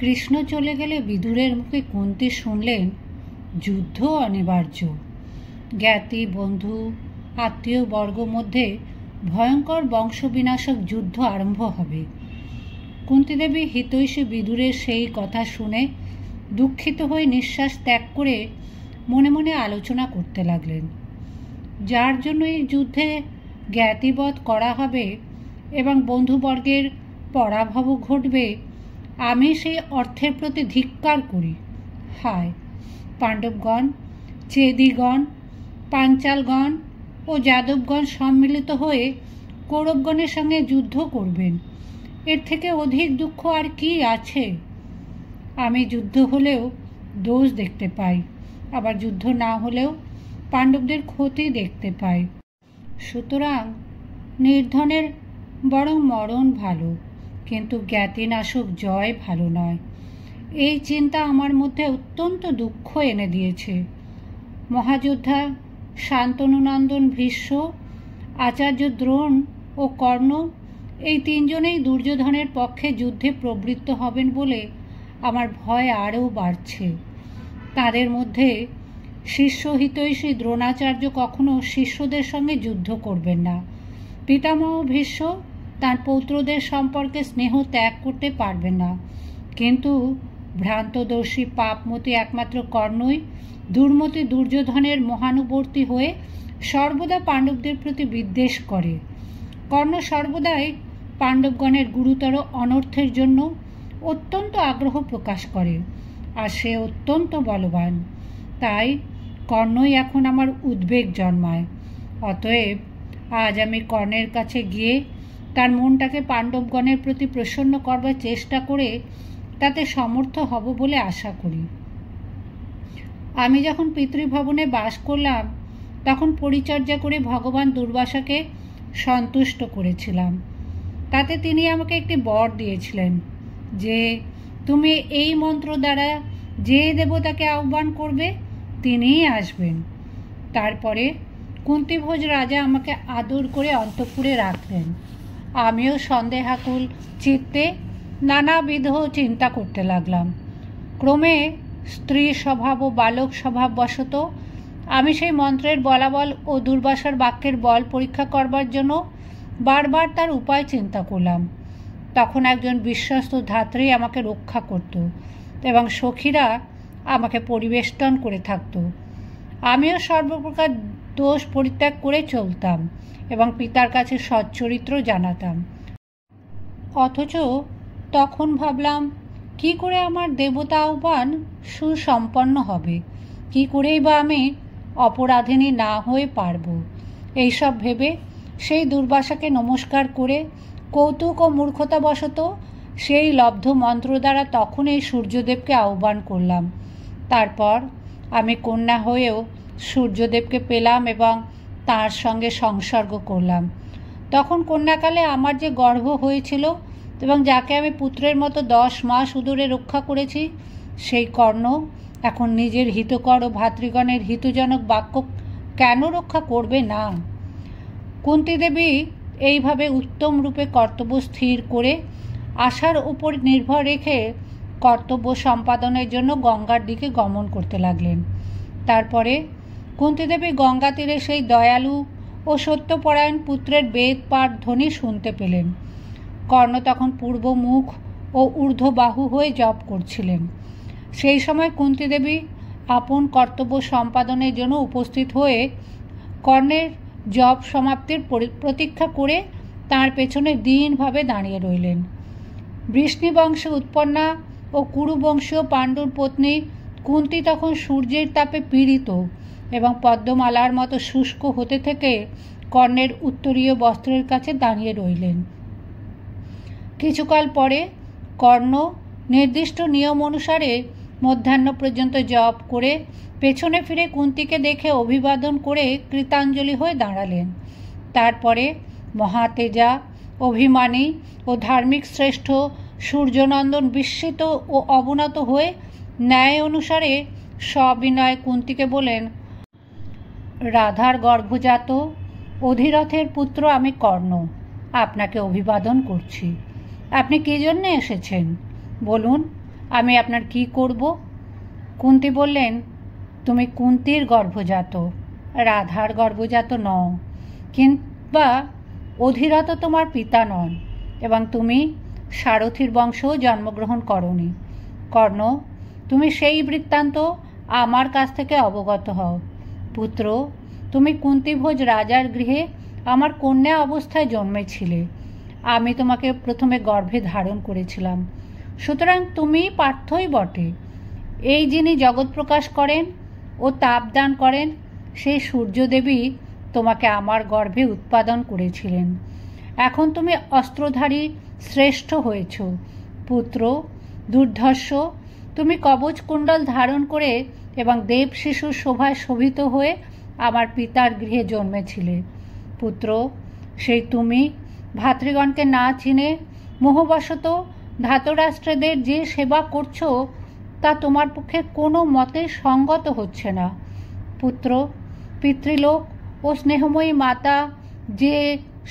কৃষ্ণ চলে গেলে বিদুরের মুখে কুন্তী শুনলেন যুদ্ধ অনিবার্য। জ্ঞাতি বন্ধু আত্মীয় বর্গ মধ্যে ভয়ঙ্কর বংশবিনাশক যুদ্ধ আরম্ভ হবে। কুন্তীদেবী হিতৈষী বিদুরের সেই কথা শুনে দুঃখিত হয়ে নিঃশ্বাস ত্যাগ করে মনে মনে আলোচনা করতে লাগলেন। যার জন্য এই যুদ্ধে জ্ঞাতিবধ করা হবে এবং বন্ধুবর্গের পরাভব ঘটবে, আমি সেই অর্থের প্রতি ধিক্কার করি। হায়, পাণ্ডবগণ, চেদিগণ, পাঞ্চালগণ ও যাদবগণ সম্মিলিত হয়ে কৌরবগণের সঙ্গে যুদ্ধ করবেন, এর থেকে অধিক দুঃখ আর কি আছে? আমি যুদ্ধ হলেও দোষ দেখতে পাই, আবার যুদ্ধ না হলেও পাণ্ডবদের ক্ষতি দেখতে পাই। সুতরাং নির্ধনের বরং মরণ ভালো, কিন্তু জ্ঞাতিনাশক জয় ভালো নয়। এই চিন্তা আমার মধ্যে অত্যন্ত দুঃখ এনে দিয়েছে। মহাযোদ্ধা শান্তনুনন্দন ভীষ্ম, আচার্য দ্রোণ ও কর্ণ এই তিনজনেই দুর্যোধনের পক্ষে যুদ্ধে প্রবৃত্ত হবেন বলে আমার ভয় আরও বাড়ছে। তাদের মধ্যে শিষ্য হিতৈষী দ্রোণাচার্য কখনো শিষ্যদের সঙ্গে যুদ্ধ করবেন না। পিতামহ ভীষ্ম তাঁর পৌত্রদের সম্পর্কে স্নেহ ত্যাগ করতে পারবেন না, কিন্তু ভ্রান্তদর্শী পাপমতি একমাত্র কর্ণই দুর্মতি দুর্যোধনের মহানুবর্তী হয়ে সর্বদা পাণ্ডবদের প্রতি বিদ্বেষ করে। কর্ণ সর্বদাই পাণ্ডবগণের গুরুতর অনর্থের জন্য অত্যন্ত আগ্রহ প্রকাশ করে, আর সে অত্যন্ত বলবান। তাই কর্ণই এখন আমার উদ্বেগ জন্মায়। অতএব আজ আমি কর্ণের কাছে গিয়ে তার মনটাকে পাণ্ডবগণের প্রতি প্রসন্ন করবার চেষ্টা করে তাতে সমর্থ হব বলে আশা করি। আমি যখন পিতৃভবনে বাস করলাম তখন পরিচর্যা করে ভগবান দুর্বাসাকে সন্তুষ্ট করেছিলাম। তাতে তিনি আমাকে একটি বর দিয়েছিলেন যে তুমি এই মন্ত্র দ্বারা যে দেবতাকে আহ্বান করবে তিনিই আসবেন। তারপরে কুন্তীভোজ রাজা আমাকে আদর করে অন্তঃপুরে রাখলেন। আমিও সন্দেহাকুল চিত্তে নানাবিধ চিন্তা করতে লাগলাম। ক্রমে স্ত্রী স্বভাব ও বালক স্বভাববশত আমি সেই মন্ত্রের বলাবল ও দুর্বাসার বাক্যের বল পরীক্ষা করবার জন্য বারবার তার উপায় চিন্তা করলাম। তখন একজন বিশ্বস্ত ধাত্রী আমাকে রক্ষা করত এবং সখীরা আমাকে পরিবেষ্টন করে থাকত। আমিও সর্বপ্রকার দোষ পরিত্যাগ করে চলতাম এবং পিতার কাছে সচ্চরিত্র জানাতাম। অথচ তখন ভাবলাম, কি করে আমার দেবতা আহ্বান সুসম্পন্ন হবে, কি করেই বা আমি অপরাধিনী না হয়ে পারব। এইসব ভেবে সেই দুর্বাসাকে নমস্কার করে কৌতুক ও মূর্খতাবশত সেই লব্ধ মন্ত্র দ্বারা তখন এই সূর্যদেবকে আহ্বান করলাম। তারপর আমি কন্যা হয়েও সূর্যদেবকে পেলাম এবং তার সঙ্গে সংসর্গ করলাম। তখন কন্যাকালে আমার যে গর্ভ হয়েছিল এবং যাকে আমি পুত্রের মতো 10 মাস উদরে রক্ষা করেছি, সেই কর্ণ এখন নিজের হিতকর ও ভাতৃগণের হিতজনক বাক্য কেন রক্ষা করবে না? কুন্তীদেবী এইভাবে উত্তম রূপে কর্তব্য স্থির করে আশার উপর নির্ভর রেখে কর্তব্য সম্পাদনের জন্য গঙ্গার দিকে গমন করতে লাগলেন। তারপরে কুন্তীদেবী গঙ্গা তীরে সেই দয়ালু ও সত্যপরায়ণ পুত্রের বেদ পাঠ ধ্বনি শুনতে পেলেন। কর্ণ তখন পূর্ব মুখ ও ঊর্ধ্ব বাহু হয়ে জপ করছিলেন। সেই সময় কুন্তীদেবী আপন কর্তব্য সম্পাদনের জন্য উপস্থিত হয়ে কর্ণের জপ সমাপ্তির প্রতীক্ষা করে তাঁর পেছনে দীনভাবে দাঁড়িয়ে রইলেন। বৃষ্ণিবংশে উৎপন্না ও কুরুবংশীয় পাণ্ডুর পত্নী কুন্তী তখন সূর্যের তাপে পীড়িত এবং পদ্মমালার মতো শুষ্ক হতে থেকে কর্ণের উত্তরীয় বস্ত্রের কাছে দাঁড়িয়ে রইলেন। কিছুকাল পরে কর্ণ নির্দিষ্ট নিয়ম অনুসারে মধ্যাহ্ন পর্যন্ত জপ করে পেছনে ফিরে কুন্তীকে দেখে অভিবাদন করে কৃতাঞ্জলি হয়ে দাঁড়ালেন। তারপরে মহাতেজা, অভিমানী ও ধার্মিক শ্রেষ্ঠ সূর্যনন্দন বিস্মিত ও অবনত হয়ে ন্যায় অনুসারে সবিনয় কুন্তীকে বলেন, রাধার গর্ভজাত অধিরথের পুত্র আমি কর্ণ আপনাকে অভিবাদন করছি। আপনি কী জন্যে এসেছেন বলুন, আমি আপনার কি করব? কুন্তী বললেন, তুমি কুন্তীর গর্ভজাত, রাধার গর্ভজাত নও, কিংবা অধিরথ তোমার পিতা নন, এবং তুমি সারথীর বংশেও জন্মগ্রহণ করনি। কর্ণ, তুমি সেই বৃত্তান্ত আমার কাছ থেকে অবগত হও। পুত্র, তুমি কুন্তীভোজ রাজার গৃহে আমার কন্যা অবস্থায় জন্মেছিলে। আমি তোমাকে প্রথমে গর্ভে ধারণ করেছিলাম, সুতরাং তুমি পার্থই বটে। এই যিনি জগৎ প্রকাশ করেন ও তাপ দান করেন, সেই সূর্যদেবী তোমাকে আমার গর্ভে উৎপাদন করেছিলেন। এখন তুমি অস্ত্রধারী শ্রেষ্ঠ হয়েছ। পুত্র দুর্ধর্ষ, তুমি কবচ কুণ্ডল ধারণ করে এবং দেব শিশুর শোভায় শোভিত হয়ে আমার পিতার গৃহে জন্মেছিলে। পুত্র, সেই তুমি ভাতৃগণকে না চিনে মোহবশত ধাতরাষ্ট্রদের যে সেবা করছো, তা তোমার পক্ষে কোনো মতে সঙ্গত হচ্ছে না। পুত্র, পিতৃলোক ও স্নেহময়ী মাতা যে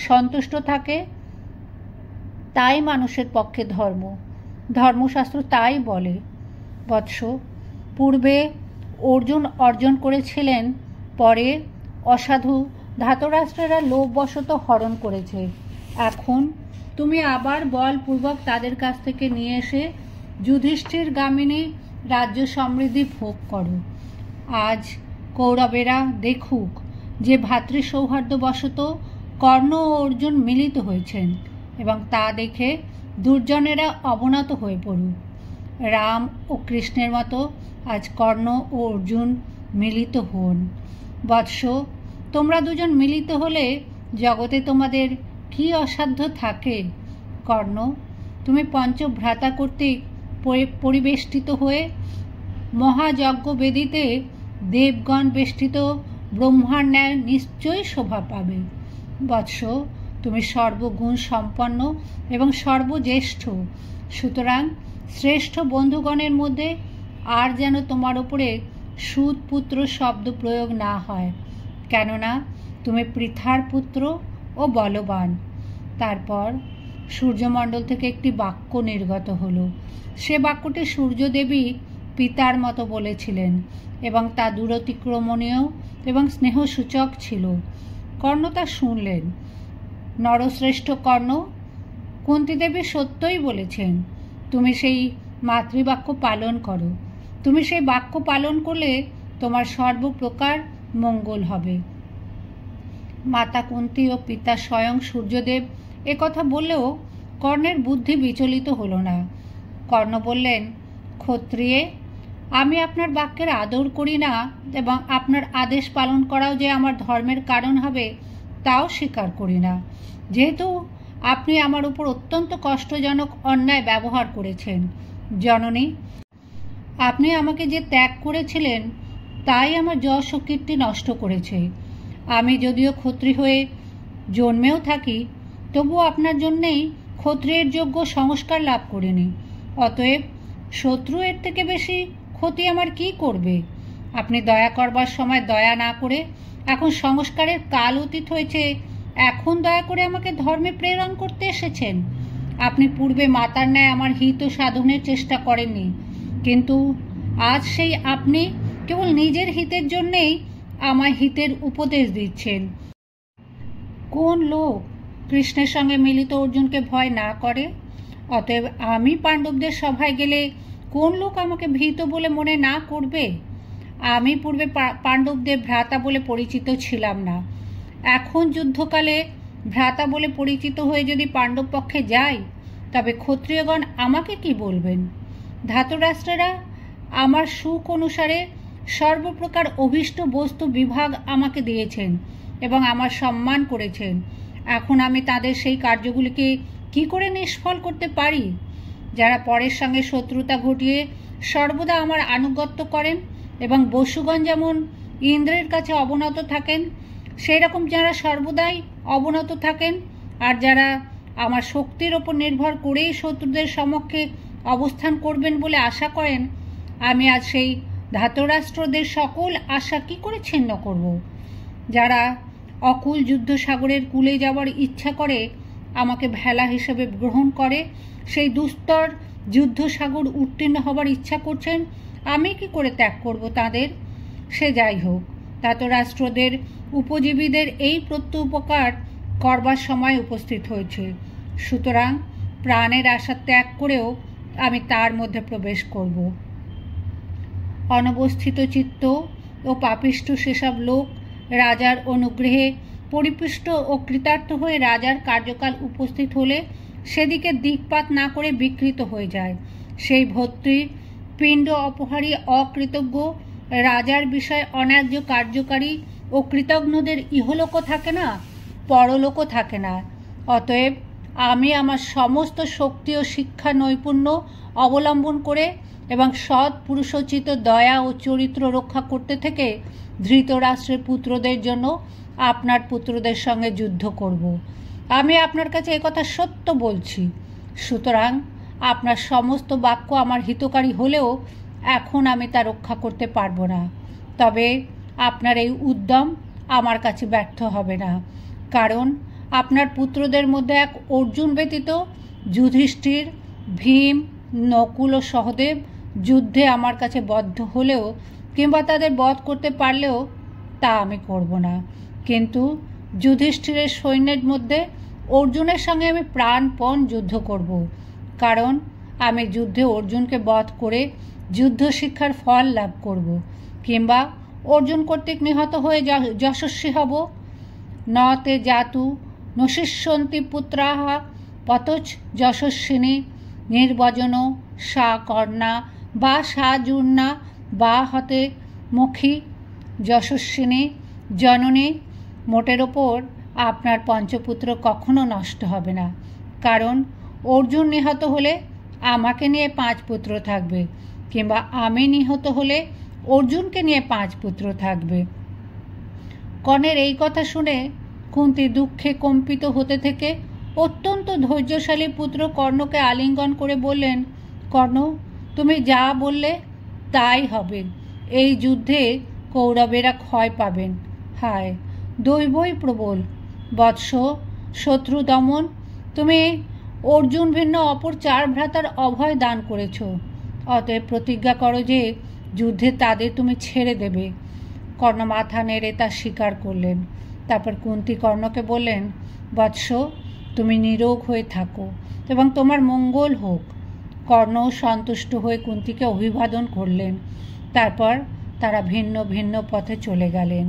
সন্তুষ্ট থাকে, তাই মানুষের পক্ষে ধর্ম। ধর্মশাস্ত্র তাই বলে। বৎস, পূর্বে অর্জুন অর্জন করেছিলেন, পরে অসাধু ধাতরাষ্ট্রেরা লোভবশত হরণ করেছে। এখন তুমি আবার বলপূর্বক তাদের কাছ থেকে নিয়ে এসে যুধিষ্ঠির গামিনী রাজ্য সমৃদ্ধি ভোগ করো। আজ কৌরবেরা দেখুক যে ভাতৃ সৌহার্দ্যবশত কর্ণ ও অর্জুন মিলিত হয়েছেন, এবং তা দেখে দুর্জনেরা অবনত হয়ে পড়ুক। রাম ও কৃষ্ণের মতো আজ কর্ণ ও অর্জুন মিলিত হন। বৎস, তোমরা দুজন মিলিত হলে জগতে তোমাদের কি অসাধ্য থাকে? কর্ণ, তুমি পঞ্চভ্রাতা কর্তৃক পরিবেষ্টিত হয়ে মহাযজ্ঞ বেদিতে দেবগণ বেষ্টিত ব্রহ্মার ন্যায় নিশ্চয়ই শোভা পাবে। বৎস, তুমি সর্বগুণ সম্পন্ন এবং সর্বজ্যেষ্ঠ, সুতরাং শ্রেষ্ঠ বন্ধুগণের মধ্যে আর যেন তোমার উপরে সুত পুত্র শব্দ প্রয়োগ না হয়, কেননা তুমি পৃথার পুত্র ও বলবান। তারপর সূর্যমণ্ডল থেকে একটি বাক্য নির্গত হলো। সে বাক্যটি সূর্যদেবী পিতার মতো বলেছিলেন, এবং তা দূরতিক্রমণীয় এবং স্নেহসূচক ছিল। কর্ণ তা শুনলেন। নরশ্রেষ্ঠ কর্ণ, কুন্তীদেবী সত্যই বলেছেন, তুমি সেই মাতৃবাক্য পালন করো। তুমি সেই বাক্য পালন করলে তোমার সর্বপ্রকার মঙ্গল হবে। মাতা কুন্তী ও পিতা স্বয়ং সূর্যদেব একথা বললেও কর্ণের বুদ্ধি বিচলিত হলো না। কর্ণ বললেন, ক্ষত্রিয়ে, আমি আপনার বাক্যের আদর করি না, এবং আপনার আদেশ পালন করাও যে আমার ধর্মের কারণ হবে তাও স্বীকার করি না। যেহেতু আপনি আমার উপর অত্যন্ত কষ্টজনক অন্যায় ব্যবহার করেছেন। জননী, আপনি আমাকে যে ত্যাগ করেছিলেন তাই আমার যশ ও কীর্তি নষ্ট করেছে। আমি যদিও ক্ষত্রিয় হয়ে জন্মেও থাকি, তবুও আপনার জন্যেই ক্ষত্রিয়ের যোগ্য সংস্কার লাভ করিনি। অতএব শত্রু এর থেকে বেশি ক্ষতি আমার কি করবে? আপনি দয়া করবার সময় দয়া না করে, এখন সংস্কারের কাল অতীত হয়েছে, এখন দয়া করে আমাকে ধর্মে প্রেরণ করতে এসেছেন। আপনি পূর্বে মাতার ন্যায় আমার হিত সাধনের চেষ্টা করেননি, কিন্তু আজ সেই আপনি কেবল নিজের হিতের জন্যেই আমায় হিতের উপদেশ দিচ্ছেন। কোন লোক কৃষ্ণের সঙ্গে মিলিত অর্জুনকে ভয় না করে? অতএব আমি পাণ্ডবদের সভায় গেলে কোন লোক আমাকে ভীত বলে মনে না করবে? আমি পূর্বে পাণ্ডবদের ভ্রাতা বলে পরিচিত ছিলাম না। এখন যুদ্ধকালে ভ্রাতা বলে পরিচিত হয়ে যদি পাণ্ডব পক্ষে যাই, তবে ক্ষত্রিয়গণ আমাকে কি বলবেন? ধাতরাষ্ট্রেরা আমার সুখ অনুসারে সর্বপ্রকার অভীষ্ট বস্তু বিভাগ আমাকে দিয়েছেন এবং আমার সম্মান করেছেন। এখন আমি তাদের সেই কার্যগুলিকে কি করে নিষ্ফল করতে পারি? যারা পরের সঙ্গে শত্রুতা ঘটিয়ে সর্বদা আমার আনুগত্য করেন এবং বসুগণ যেমন ইন্দ্রের কাছে অবনত থাকেন, সেই রকম যারা সর্বদাই অবনত থাকেন, আর যারা আমার শক্তির ওপর নির্ভর করেই শত্রুদের সমক্ষে অবস্থান করবেন বলে আশা করেন, আমি আজ সেই ধাতরাষ্ট্রদের সকল আশা কি করে ছিন্ন করব? যারা অকুল যুদ্ধসাগরের কূলে যাওয়ার ইচ্ছা করে আমাকে ভেলা হিসেবে গ্রহণ করে, সেই দুস্তর যুদ্ধসাগর উত্তীর্ণ হবার ইচ্ছা করছেন, আমি কি করে ত্যাগ করব তাদের? সে যাই হোক, ধাতরাষ্ট্রদের উপজীবীদের এই প্রত্যুপকার করবার সময় উপস্থিত হয়েছে। সুতরাং প্রাণের আশা ত্যাগ করেও আমি তার মধ্যে প্রবেশ করব। অনবস্থিত চিত্ত ও পাপিষ্ঠ সেসব লোক রাজার অনুগ্রহে পরিপুষ্ট ও কৃতার্থ হয়ে রাজার কার্যকাল উপস্থিত হলে সেদিকে দিকপাত না করে বিকৃত হয়ে যায়। সেই ভর্তি পিণ্ড অপহারী অকৃতজ্ঞ রাজার বিষয়ে অন্যায্য কার্যকারী ও কৃতজ্ঞদের ইহলোকও থাকে না, পরলোকও থাকে না। অতএব আমি আমার সমস্ত শক্তি ও শিক্ষা নৈপুণ্য অবলম্বন করে এবং সৎ পুরুষোচিত দয়া ও চরিত্র রক্ষা করতে থেকে ধৃতরাষ্ট্রের পুত্রদের জন্য আপনার পুত্রদের সঙ্গে যুদ্ধ করব। আমি আপনার কাছে একথা সত্য বলছি। সুতরাং আপনার সমস্ত বাক্য আমার হিতকারী হলেও এখন আমি তা রক্ষা করতে পারবো না। তবে আপনার এই উদ্যম আমার কাছে ব্যর্থ হবে না, কারণ আপনার পুত্রদের মধ্যে এক অর্জুন ব্যতীত যুধিষ্ঠির, ভীম, নকুল ও সহদেব যুদ্ধে আমার কাছে বদ্ধ হলেও কিংবা তাদের বধ করতে পারলেও তা আমি করব না। কিন্তু যুধিষ্ঠিরের সৈন্যের মধ্যে অর্জুনের সঙ্গে আমি প্রাণপণ যুদ্ধ করব, কারণ আমি যুদ্ধে অর্জুনকে বধ করে যুদ্ধ শিক্ষার ফল লাভ করব, কিংবা অর্জুন কর্তৃক নিহত হয়ে যশস্বী হব। ন তে জাতু নশিষ্যন্তি পুত্রাহা পতচ যশস্বিনী নির্বজন সা কর্ণা বা সা জূর্ণা বা হতে মুখী যশস্বিনী জননী। মোটের ওপর আপনার পঞ্চপুত্র কখনো নষ্ট হবে না, কারণ অর্জুন নিহত হলে আমাকে নিয়ে 5 পুত্র থাকবে, কিংবা আমি নিহত হলে অর্জুনকে নিয়ে 5 পুত্র থাকবে। কর্ণের এই কথা শুনে কুন্তী দুঃখে কম্পিত হতে থেকে অত্যন্ত ধৈর্যশালী পুত্র কর্ণকে আলিঙ্গন করে বললেন, কর্ণ, তুমি যা বললে তাই হবে। এই যুদ্ধে কৌরবেরা ক্ষয় পাবেন। হায়, দৈবই প্রবল। বৎস, শত্রু দমন, তুমি অর্জুন ভিন্ন অপর 4 ভ্রাতার অভয় দান করেছ। অতএব প্রতিজ্ঞা করো যে যুদ্ধে তাদের তুমি ছেড়ে দেবে। কর্ণ মাথা নেড়ে তা স্বীকার করলেন। তারপর কুন্তী কর্ণকে বললেন, বৎস, তুমি নিরোগ হয়ে থাকো এবং তোমার মঙ্গল হোক। কর্ণ সন্তুষ্ট হয়ে কুন্তীকে অভিবাদন করলেন। তারপর তারা ভিন্ন ভিন্ন পথে চলে গেলেন।